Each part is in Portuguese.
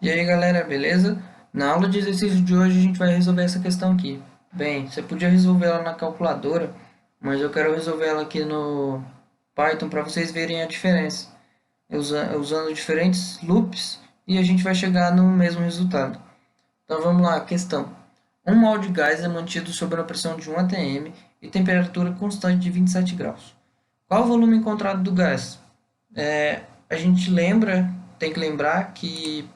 E aí galera, beleza? Na aula de exercício de hoje a gente vai resolver essa questão aqui. Bem, você podia resolver ela na calculadora, mas eu quero resolver ela aqui no Python para vocês verem a diferença, usando diferentes loops e a gente vai chegar no mesmo resultado. Então vamos lá, questão. Um mol de gás é mantido sob a pressão de 1 atm e temperatura constante de 27 graus. Qual o volume encontrado do gás? A gente tem que lembrar que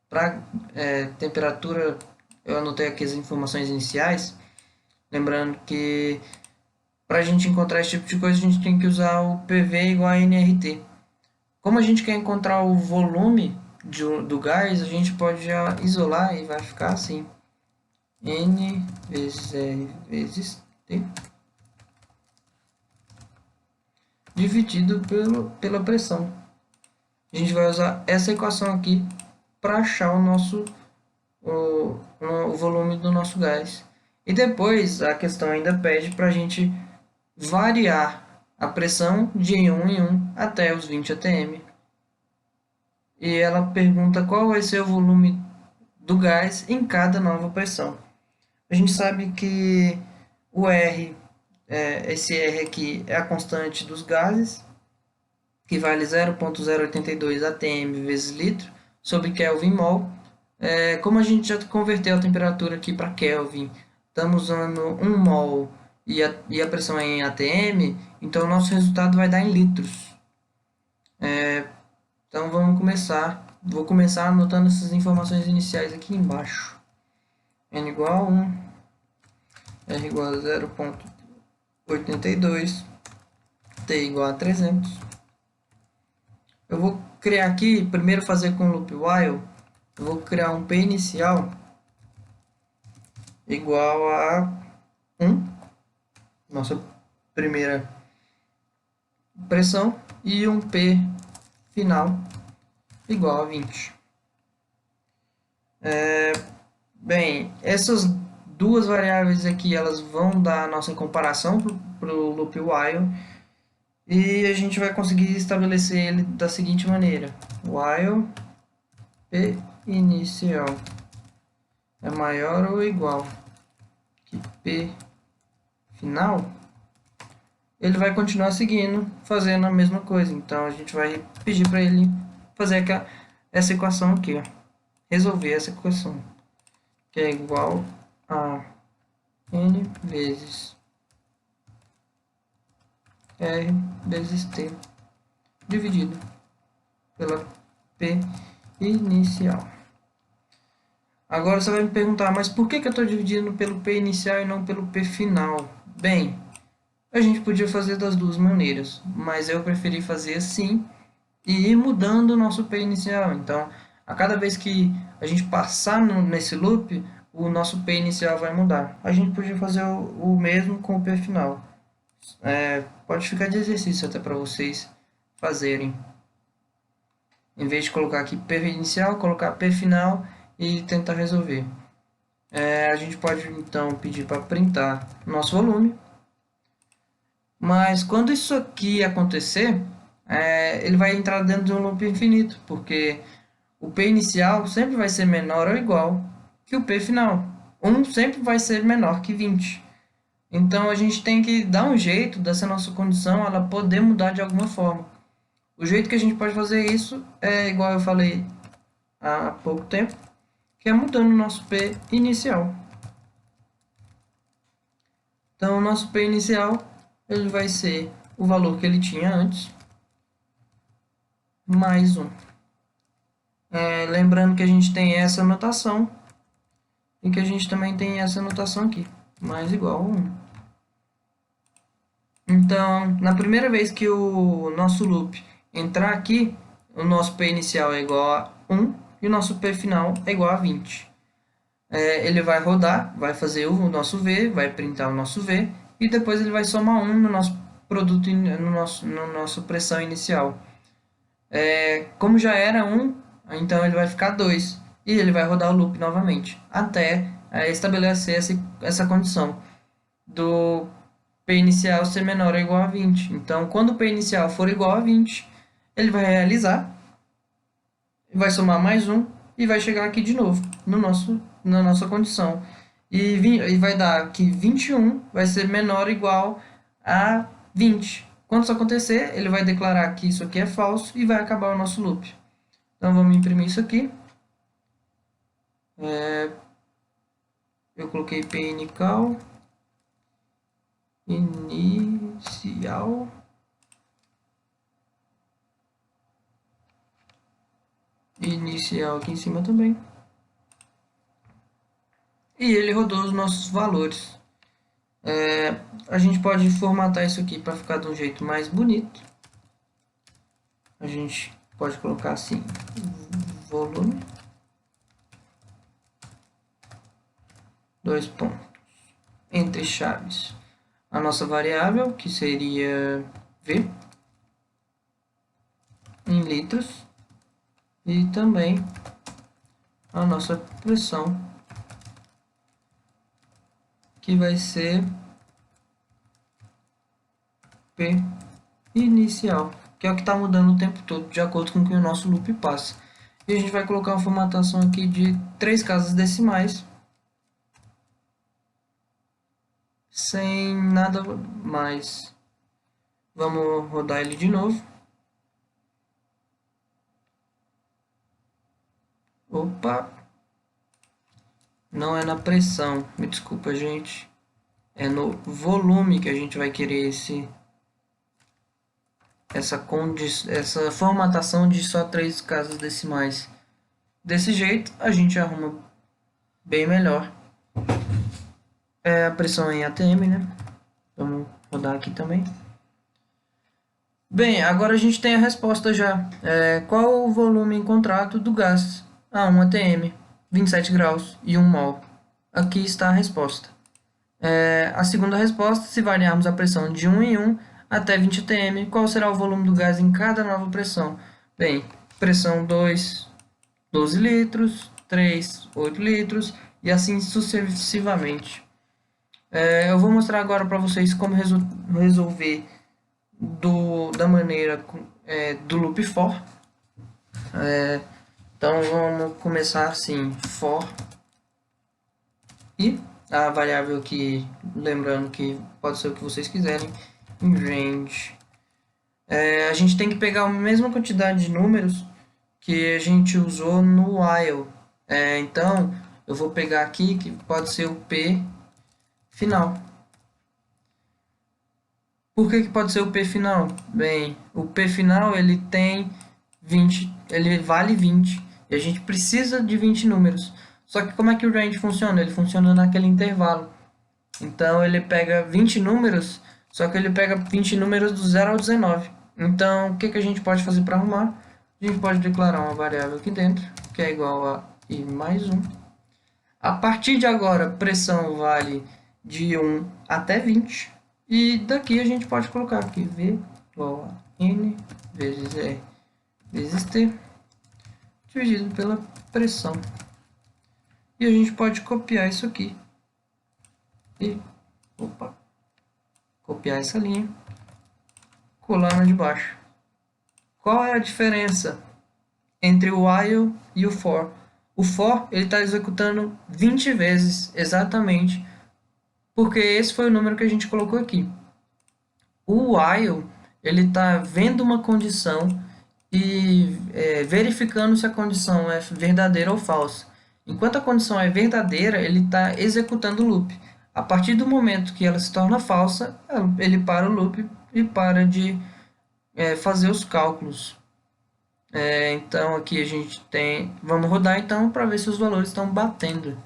para temperatura, eu anotei aqui as informações iniciais, lembrando que para a gente encontrar esse tipo de coisa, a gente tem que usar o PV igual a nRT. Como a gente quer encontrar o volume do gás, a gente pode já isolar e vai ficar assim. N vezes R vezes T dividido pela pressão. A gente vai usar essa equação aqui para achar o volume do nosso gás. E depois a questão ainda pede para a gente variar a pressão de um em um até os 20 atm. E ela pergunta qual vai ser o volume do gás em cada nova pressão. A gente sabe que o R, esse R aqui é a constante dos gases, que vale 0,082 atm vezes litro sobre Kelvin mol. Como a gente já converteu a temperatura aqui para Kelvin, estamos usando 1 mol e a pressão é em atm, então o nosso resultado vai dar em litros. Então vamos começar. Vou começar anotando essas informações iniciais aqui embaixo. N igual a 1, R igual a 0,82, T igual a 300. Eu vou criar aqui, primeiro fazer com loop while, eu vou criar um P inicial igual a 1, nossa primeira pressão, e um P final igual a 20. Bem, essas duas variáveis aqui, elas vão dar a nossa comparação para o loop while, e a gente vai conseguir estabelecer ele da seguinte maneira. While P inicial é maior ou igual que P final, ele vai continuar seguindo, fazendo a mesma coisa. Então, a gente vai pedir para ele fazer essa equação aqui, ó. Resolver essa equação, que é igual a N vezes R vezes T dividido pela P inicial. Agora você vai me perguntar, mas por que eu estou dividindo pelo P inicial e não pelo P final? Bem, a gente podia fazer das duas maneiras, mas eu preferi fazer assim e ir mudando o nosso P inicial. Então, a cada vez que a gente passar nesse loop, o nosso P inicial vai mudar. A gente podia fazer o mesmo com o P final. Pode ficar de exercício até para vocês fazerem. Em vez de colocar aqui P inicial, colocar P final e tentar resolver. A gente pode então pedir para printar nosso volume. Mas quando isso aqui acontecer, ele vai entrar dentro de um loop infinito, porque o P inicial sempre vai ser menor ou igual que o P final. 1 sempre vai ser menor que 20. Então a gente tem que dar um jeito dessa nossa condição ela poder mudar de alguma forma. O jeito que a gente pode fazer isso é igual eu falei há pouco tempo, que é mudando o nosso P inicial. Então o nosso P inicial ele vai ser o valor que ele tinha antes, mais 1. Lembrando que a gente tem essa notação e que a gente também tem essa notação aqui, mais igual a 1. Então, na primeira vez que o nosso loop entrar aqui, o nosso P inicial é igual a 1 e o nosso P final é igual a 20. Ele vai rodar, vai fazer o nosso V, vai printar o nosso V, e depois ele vai somar 1 no nosso produto, no nosso pressão inicial. Como já era 1, então ele vai ficar 2, e ele vai rodar o loop novamente, até estabelecer essa condição do P inicial ser menor ou igual a 20. Então, quando o P inicial for igual a 20, ele vai realizar, vai somar mais 1, e vai chegar aqui de novo na nossa condição. E vai dar que 21 vai ser menor ou igual a 20. Quando isso acontecer, ele vai declarar que isso aqui é falso e vai acabar o nosso loop. Então vamos imprimir isso aqui. Eu coloquei pncal inicial. Inicial aqui em cima também. E ele rodou os nossos valores. A gente pode formatar isso aqui para ficar de um jeito mais bonito. A gente pode colocar assim, volume, 2 pontos, entre chaves, a nossa variável, que seria V, em litros, e também a nossa pressão, que vai ser P inicial, que é o que está mudando o tempo todo, de acordo com o que o nosso loop passa. E a gente vai colocar uma formatação aqui de 3 casas decimais, sem nada mais. Vamos rodar ele de novo. Opa! Não é na pressão, me desculpa, gente. É no volume que a gente vai querer essa formatação de só 3 casas decimais. Desse jeito, a gente arruma bem melhor. A pressão em ATM, né? Vamos rodar aqui também. Bem, agora a gente tem a resposta já. Qual o volume em contrato do gás? 1 atm, 27 graus e 1 mol. Aqui está a resposta. A segunda resposta, se variarmos a pressão de 1 em 1 até 20 atm, qual será o volume do gás em cada nova pressão? Bem, pressão 2, 12 litros, 3, 8 litros e assim sucessivamente. Eu vou mostrar agora para vocês como resolver da maneira do loop for. Então vamos começar assim, for e a variável aqui, lembrando que pode ser o que vocês quiserem, em range. A gente tem que pegar a mesma quantidade de números que a gente usou no while. Então eu vou pegar aqui que pode ser o P final. Por que pode ser o P final? Bem, o P final ele tem 20, ele vale 20 e a gente precisa de 20 números. Só que como é que o range funciona? Ele funciona naquele intervalo. Então ele pega 20 números, só que ele pega 20 números do 0 ao 19. Então o que a gente pode fazer para arrumar? A gente pode declarar uma variável aqui dentro, que é igual a i mais 1. A partir de agora, pressão vale de 1 até 20. E daqui a gente pode colocar aqui V igual a N vezes R vezes T dividido pela pressão. E a gente pode copiar isso aqui. E, copiar essa linha, colar na de baixo. Qual é a diferença entre o while e o for? O for ele está executando 20 vezes exatamente, porque esse foi o número que a gente colocou aqui. O while ele está vendo uma condição e verificando se a condição é verdadeira ou falsa. Enquanto a condição é verdadeira, ele está executando o loop. A partir do momento que ela se torna falsa, ele para o loop e para de fazer os cálculos. Então aqui a gente tem... Vamos rodar então para ver se os valores estão batendo.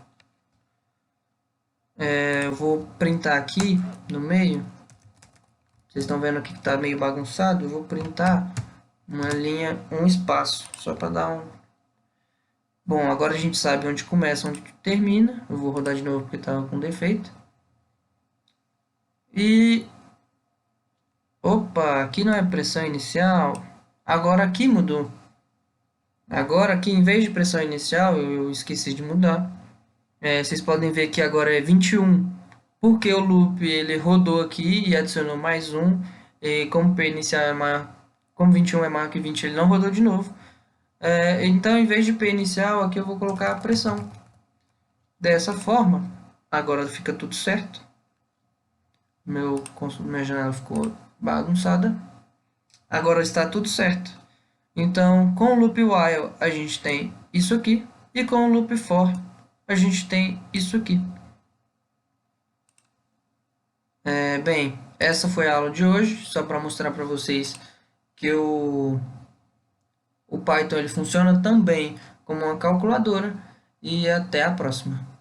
Eu vou printar aqui no meio. Vocês estão vendo aqui que está meio bagunçado. Eu vou printar uma linha, um espaço, só para dar um... Bom, agora a gente sabe onde começa, onde termina. Eu vou rodar de novo porque estava com defeito. E... Opa, aqui não é pressão inicial. Agora aqui mudou. Agora aqui, em vez de pressão inicial, eu esqueci de mudar. Vocês podem ver que agora é 21. Porque o loop ele rodou aqui e adicionou mais um. E como P inicial é maior, como 21 é maior que 20, ele não rodou de novo. Então, em vez de P inicial, aqui eu vou colocar a pressão. Dessa forma, agora fica tudo certo. Minha janela ficou bagunçada. Agora está tudo certo. Então, com o loop while, a gente tem isso aqui. E com o loop for, a gente tem isso aqui. Bem, essa foi a aula de hoje, só para mostrar para vocês que o Python ele funciona também como uma calculadora. E até a próxima.